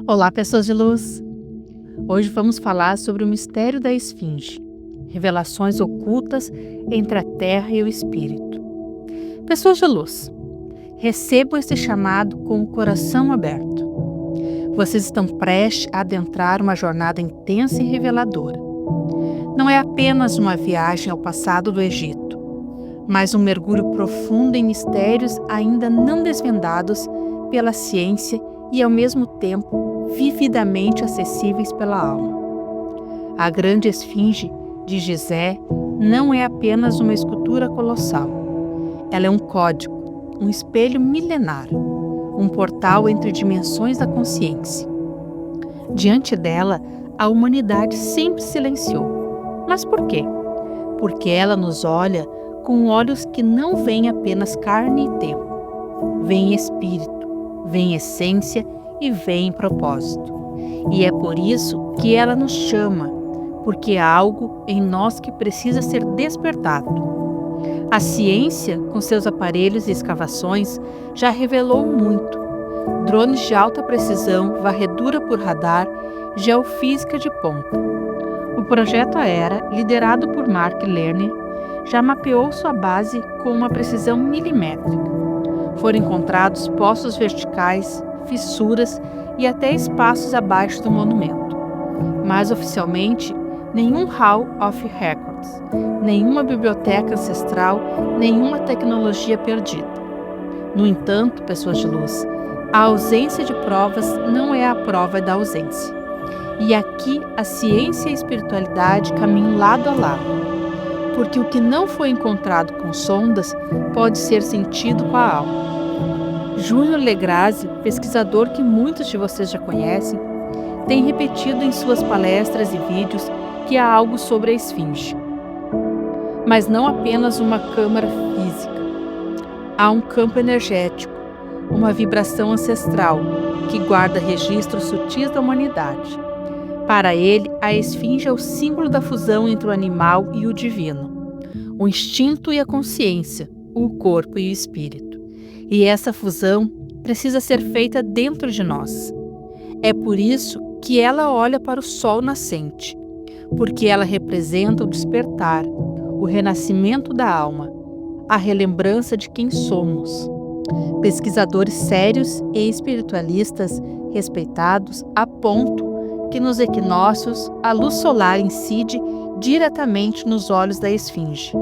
Olá, pessoas de luz! Hoje vamos falar sobre o mistério da esfinge, revelações ocultas entre a terra e o espírito. Pessoas de luz, recebam este chamado com o coração aberto. Vocês estão prestes a adentrar uma jornada intensa e reveladora. Não é apenas uma viagem ao passado do Egito, mas um mergulho profundo em mistérios ainda não desvendados pela ciência e, ao mesmo tempo, vividamente acessíveis pela alma. A grande esfinge de Gizé não é apenas uma escultura colossal. Ela é um código, um espelho milenar, um portal entre dimensões da consciência. Diante dela, a humanidade sempre silenciou. Mas por quê? Porque ela nos olha com olhos que não veem apenas carne e tempo. Veem espírito, veem essência e veem propósito. E é por isso que ela nos chama, porque há algo em nós que precisa ser despertado. A ciência, com seus aparelhos e escavações, já revelou muito. Drones de alta precisão, varredura por radar, geofísica de ponta. O projeto Aera, liderado por Mark Lerner, já mapeou sua base com uma precisão milimétrica. Foram encontrados poços verticais, fissuras e até espaços abaixo do monumento. Mas oficialmente, nenhum Hall of Records, nenhuma biblioteca ancestral, nenhuma tecnologia perdida. No entanto, pessoas de luz, a ausência de provas não é a prova da ausência. E aqui a ciência e a espiritualidade caminham lado a lado. Porque o que não foi encontrado com sondas pode ser sentido com a alma. Júnior Legrazzi, pesquisador que muitos de vocês já conhecem, tem repetido em suas palestras e vídeos que há algo sobre a esfinge. Mas não apenas uma câmara física. Há um campo energético, uma vibração ancestral que guarda registros sutis da humanidade. Para ele, a esfinge é o símbolo da fusão entre o animal e o divino, o instinto e a consciência, o corpo e o espírito. E essa fusão precisa ser feita dentro de nós. É por isso que ela olha para o sol nascente, porque ela representa o despertar, o renascimento da alma, a relembrança de quem somos. Pesquisadores sérios e espiritualistas respeitados apontam que nos equinócios a luz solar incide diretamente nos olhos da esfinge,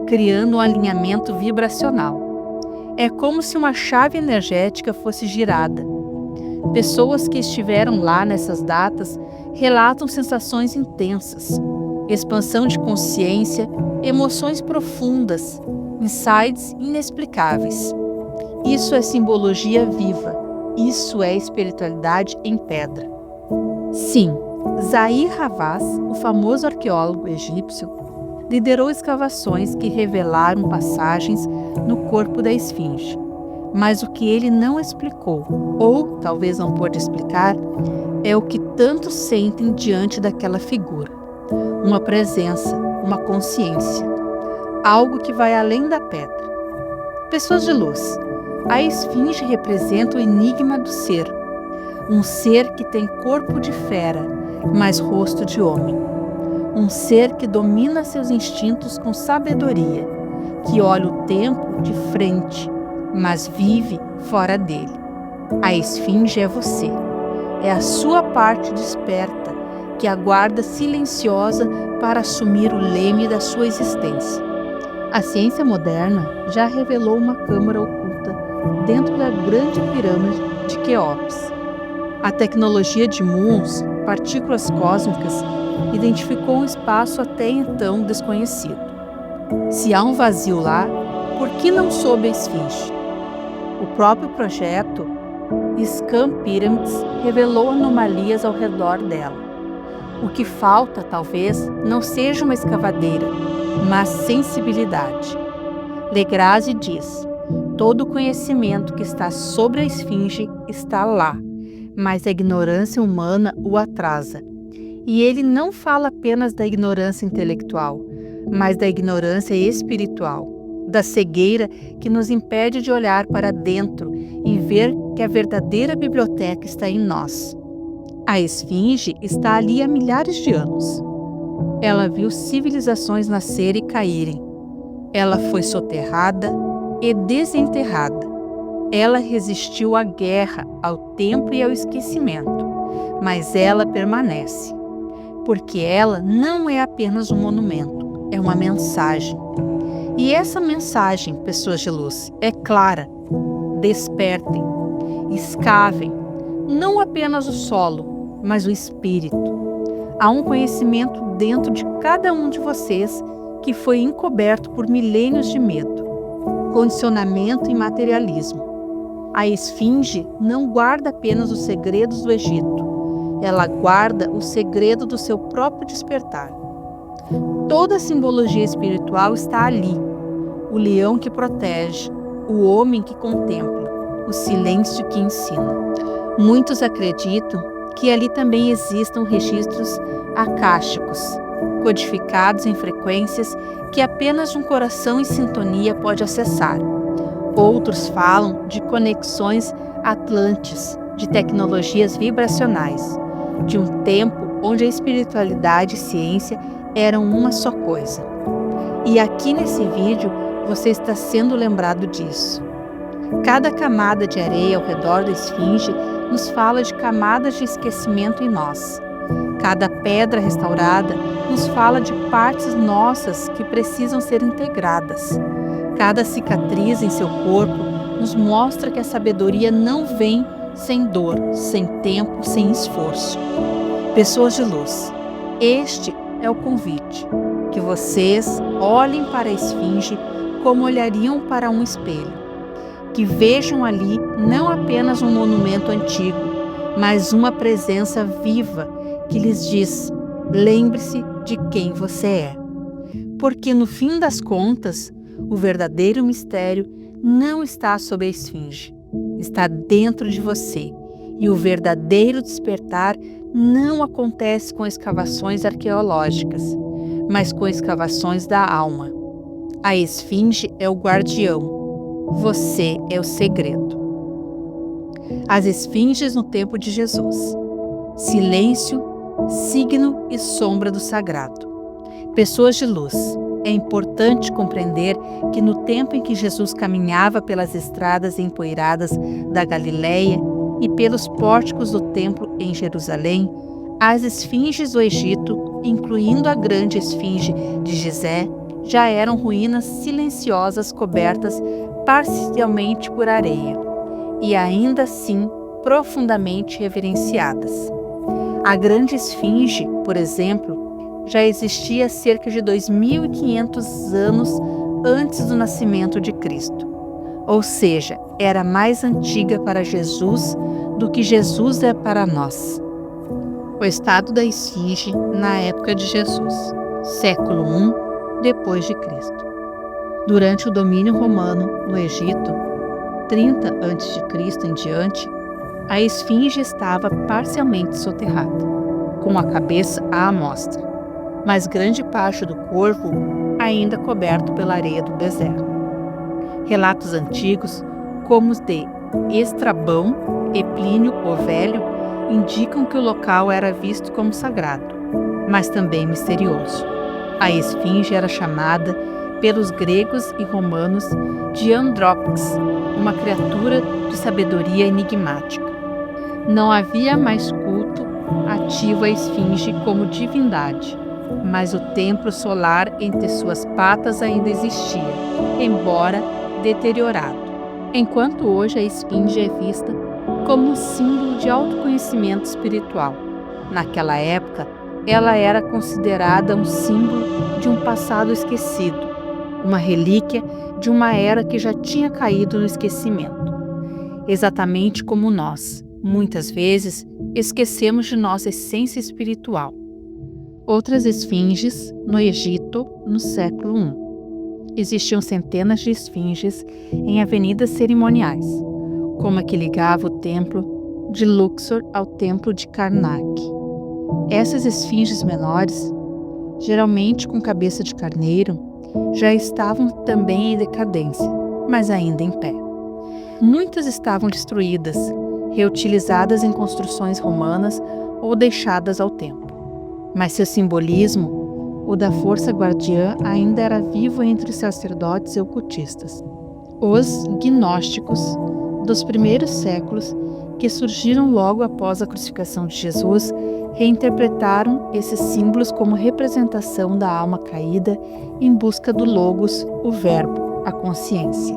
criando um alinhamento vibracional. É como se uma chave energética fosse girada. Pessoas que estiveram lá nessas datas relatam sensações intensas, expansão de consciência, emoções profundas, insights inexplicáveis. Isso é simbologia viva. Isso é espiritualidade em pedra. Sim, Zahi Hawass, o famoso arqueólogo egípcio, liderou escavações que revelaram passagens no corpo da esfinge. Mas o que ele não explicou, ou talvez não pôde explicar, é o que tantos sentem diante daquela figura. Uma presença, uma consciência. Algo que vai além da pedra. Pessoas de luz, a esfinge representa o enigma do ser. Um ser que tem corpo de fera, mas rosto de homem. Um ser que domina seus instintos com sabedoria, que olha o tempo de frente, mas vive fora dele. A esfinge é você. É a sua parte desperta, que aguarda silenciosa para assumir o leme da sua existência. A ciência moderna já revelou uma câmara oculta dentro da grande pirâmide de Quéops. A tecnologia de muons, partículas cósmicas, identificou um espaço até então desconhecido. Se há um vazio lá, por que não sob a esfinge? O próprio projeto Scan Pyramids revelou anomalias ao redor dela. O que falta, talvez, não seja uma escavadeira, mas sensibilidade. Legrazzi diz: todo o conhecimento que está sobre a esfinge está lá, mas a ignorância humana o atrasa. E ele não fala apenas da ignorância intelectual, mas da ignorância espiritual, da cegueira que nos impede de olhar para dentro e ver que a verdadeira biblioteca está em nós. A esfinge está ali há milhares de anos. Ela viu civilizações nascerem e caírem. Ela foi soterrada e desenterrada. Ela resistiu à guerra, ao tempo e ao esquecimento, mas ela permanece, porque ela não é apenas um monumento, é uma mensagem. E essa mensagem, pessoas de luz, é clara. Despertem, escavem, não apenas o solo, mas o espírito. Há um conhecimento dentro de cada um de vocês que foi encoberto por milênios de medo, condicionamento e materialismo. A esfinge não guarda apenas os segredos do Egito, ela guarda o segredo do seu próprio despertar. Toda a simbologia espiritual está ali: o leão que protege, o homem que contempla, o silêncio que ensina. Muitos acreditam que ali também existam registros akáshicos, codificados em frequências que apenas um coração em sintonia pode acessar. Outros falam de conexões atlantes, de tecnologias vibracionais, de um tempo onde a espiritualidade e ciência eram uma só coisa. E aqui nesse vídeo você está sendo lembrado disso. Cada camada de areia ao redor da esfinge nos fala de camadas de esquecimento em nós. Cada pedra restaurada nos fala de partes nossas que precisam ser integradas. Cada cicatriz em seu corpo nos mostra que a sabedoria não vem sem dor, sem tempo, sem esforço. Pessoas de luz, este é o convite, que vocês olhem para a esfinge como olhariam para um espelho, que vejam ali não apenas um monumento antigo, mas uma presença viva que lhes diz: lembre-se de quem você é. Porque no fim das contas, o verdadeiro mistério não está sob a esfinge, está dentro de você. E o verdadeiro despertar não acontece com escavações arqueológicas, mas com escavações da alma. A esfinge é o guardião, você é o segredo. As esfinges no tempo de Jesus: silêncio, signo e sombra do sagrado. Pessoas de luz, é importante compreender que no tempo em que Jesus caminhava pelas estradas empoeiradas da Galileia e pelos pórticos do templo em Jerusalém, as esfinges do Egito, incluindo a grande esfinge de Gizé, já eram ruínas silenciosas cobertas parcialmente por areia, e ainda assim profundamente reverenciadas. A grande esfinge, por exemplo, já existia há cerca de 2.500 anos antes do nascimento de Cristo. Ou seja, era mais antiga para Jesus do que Jesus é para nós. O estado da esfinge na época de Jesus, século I depois de Cristo. Durante o domínio romano no Egito, 30 a.C. em diante, a esfinge estava parcialmente soterrada, com a cabeça à amostra, mas grande parte do corpo ainda coberto pela areia do deserto. Relatos antigos, como os de Estrabão e Plínio o Velho, indicam que o local era visto como sagrado, mas também misterioso. A esfinge era chamada pelos gregos e romanos de Andrópix, uma criatura de sabedoria enigmática. Não havia mais culto ativo à esfinge como divindade, mas o templo solar entre suas patas ainda existia, embora deteriorado. Enquanto hoje a esfinge é vista como um símbolo de autoconhecimento espiritual, naquela época ela era considerada um símbolo de um passado esquecido, uma relíquia de uma era que já tinha caído no esquecimento. Exatamente como nós, muitas vezes, esquecemos de nossa essência espiritual. Outras esfinges no Egito no século I. Existiam centenas de esfinges em avenidas cerimoniais, como a que ligava o templo de Luxor ao templo de Karnak. Essas esfinges menores, geralmente com cabeça de carneiro, já estavam também em decadência, mas ainda em pé. Muitas estavam destruídas, reutilizadas em construções romanas ou deixadas ao tempo. Mas seu simbolismo, o da força guardiã, ainda era vivo entre os sacerdotes e ocultistas. Os gnósticos dos primeiros séculos, que surgiram logo após a crucificação de Jesus, reinterpretaram esses símbolos como representação da alma caída em busca do Logos, o Verbo, a consciência.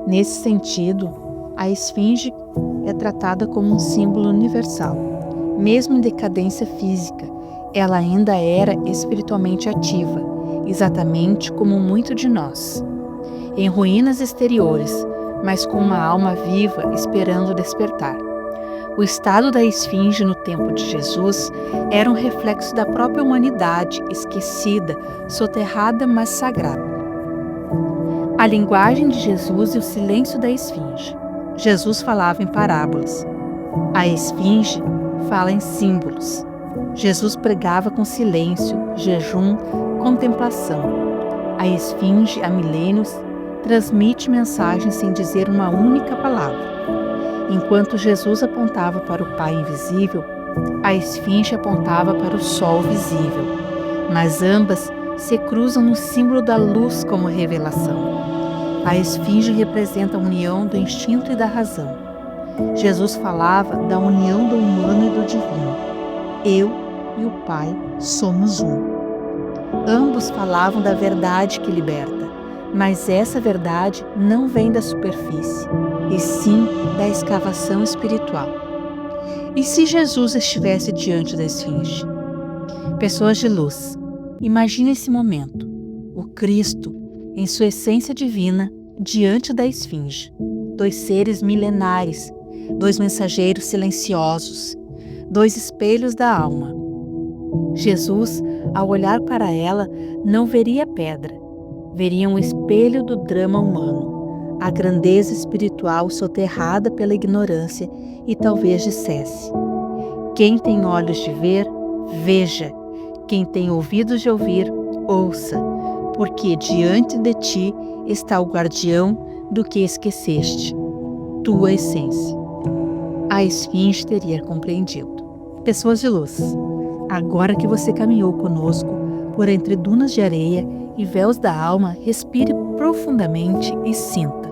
Nesse sentido, a esfinge é tratada como um símbolo universal. Mesmo em decadência física, ela ainda era espiritualmente ativa, exatamente como muito de nós. Em ruínas exteriores, mas com uma alma viva esperando despertar. O estado da esfinge no tempo de Jesus era um reflexo da própria humanidade, esquecida, soterrada, mas sagrada. A linguagem de Jesus e o silêncio da esfinge. Jesus falava em parábolas. A esfinge fala em símbolos. Jesus pregava com silêncio, jejum, contemplação. A esfinge, há milênios, transmite mensagens sem dizer uma única palavra. Enquanto Jesus apontava para o Pai invisível, a esfinge apontava para o Sol visível, mas ambas se cruzam no símbolo da luz como revelação. A esfinge representa a união do instinto e da razão. Jesus falava da união do humano e do divino. Eu e o Pai somos um. Ambos falavam da verdade que liberta, mas essa verdade não vem da superfície, e sim da escavação espiritual. E se Jesus estivesse diante da esfinge? Pessoas de luz, imagine esse momento, o Cristo, em sua essência divina, diante da esfinge. Dois seres milenares, dois mensageiros silenciosos, dois espelhos da alma. Jesus, ao olhar para ela, não veria pedra, veria um espelho do drama humano, a grandeza espiritual soterrada pela ignorância, e talvez dissesse: quem tem olhos de ver, veja, quem tem ouvidos de ouvir, ouça, porque diante de ti está o guardião do que esqueceste, tua essência. A esfinge teria compreendido. Pessoas de luz, agora que você caminhou conosco por entre dunas de areia e véus da alma, respire profundamente e sinta.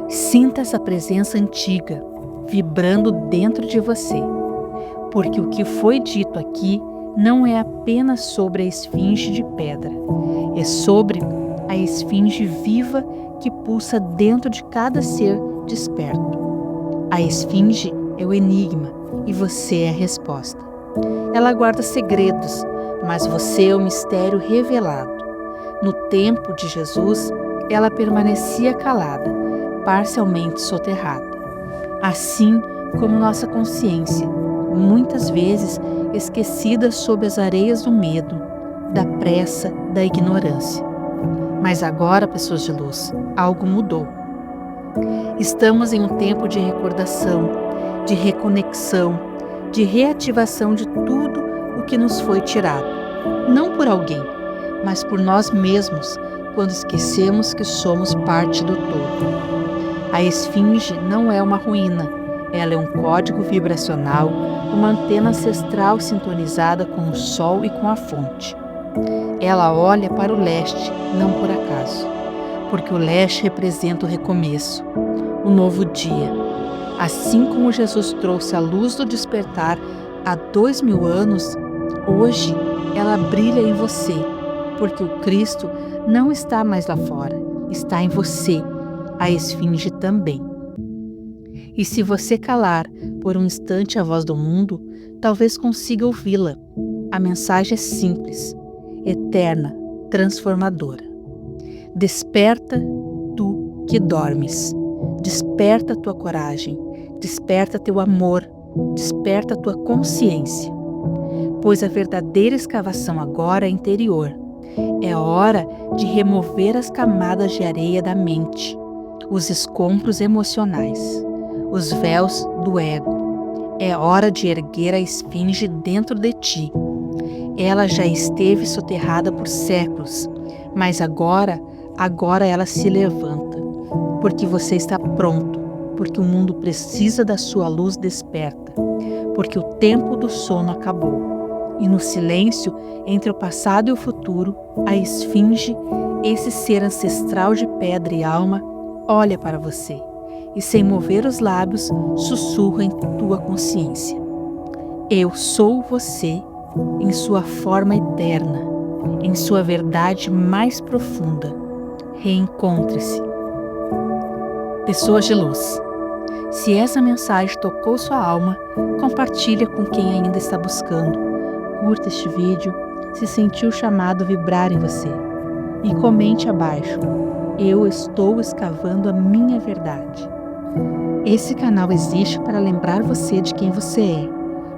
Sinta essa presença antiga, vibrando dentro de você, porque o que foi dito aqui não é apenas sobre a esfinge de pedra, é sobre a esfinge viva que pulsa dentro de cada ser desperto. A esfinge é o enigma e você é a resposta. Ela guarda segredos, mas você é o mistério revelado. No tempo de Jesus, ela permanecia calada, parcialmente soterrada. Assim como nossa consciência, muitas vezes esquecida sob as areias do medo, da pressa, da ignorância. Mas agora, pessoas de luz, algo mudou. Estamos em um tempo de recordação, de reconexão, de reativação de tudo o que nos foi tirado. Não por alguém, mas por nós mesmos, quando esquecemos que somos parte do todo. A esfinge não é uma ruína, ela é um código vibracional, uma antena ancestral sintonizada com o sol e com a fonte. Ela olha para o leste, não por acaso, porque o leste representa o recomeço, o novo dia. Assim como Jesus trouxe a luz do despertar há 2000 anos, hoje ela brilha em você, porque o Cristo não está mais lá fora, está em você, a esfinge também. E se você calar por um instante a voz do mundo, talvez consiga ouvi-la. A mensagem é simples, eterna, transformadora. Desperta, tu que dormes. Desperta tua coragem, desperta teu amor, desperta tua consciência. Pois a verdadeira escavação agora é interior. É hora de remover as camadas de areia da mente, os escombros emocionais, os véus do ego. É hora de erguer a esfinge dentro de ti. Ela já esteve soterrada por séculos, mas agora ela se levanta. porque você está pronto, porque o mundo precisa da sua luz desperta, porque o tempo do sono acabou. E no silêncio, entre o passado e o futuro, a esfinge, esse ser ancestral de pedra e alma, olha para você e, sem mover os lábios, sussurra em tua consciência: eu sou você em sua forma eterna, em sua verdade mais profunda. Reencontre-se. Pessoas de luz, se essa mensagem tocou sua alma, compartilha com quem ainda está buscando. Curta este vídeo se sentiu o chamado vibrar em você. E comente abaixo: eu estou escavando a minha verdade. Esse canal existe para lembrar você de quem você é.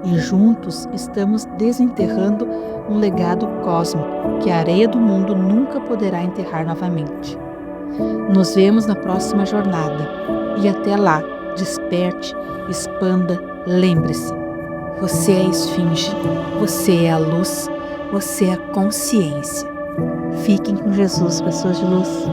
E juntos estamos desenterrando um legado cósmico que a areia do mundo nunca poderá enterrar novamente. Nos vemos na próxima jornada. E até lá, desperte, expanda, lembre-se. Você é a esfinge, você é a luz, você é a consciência. Fiquem com Jesus, pessoas de luz.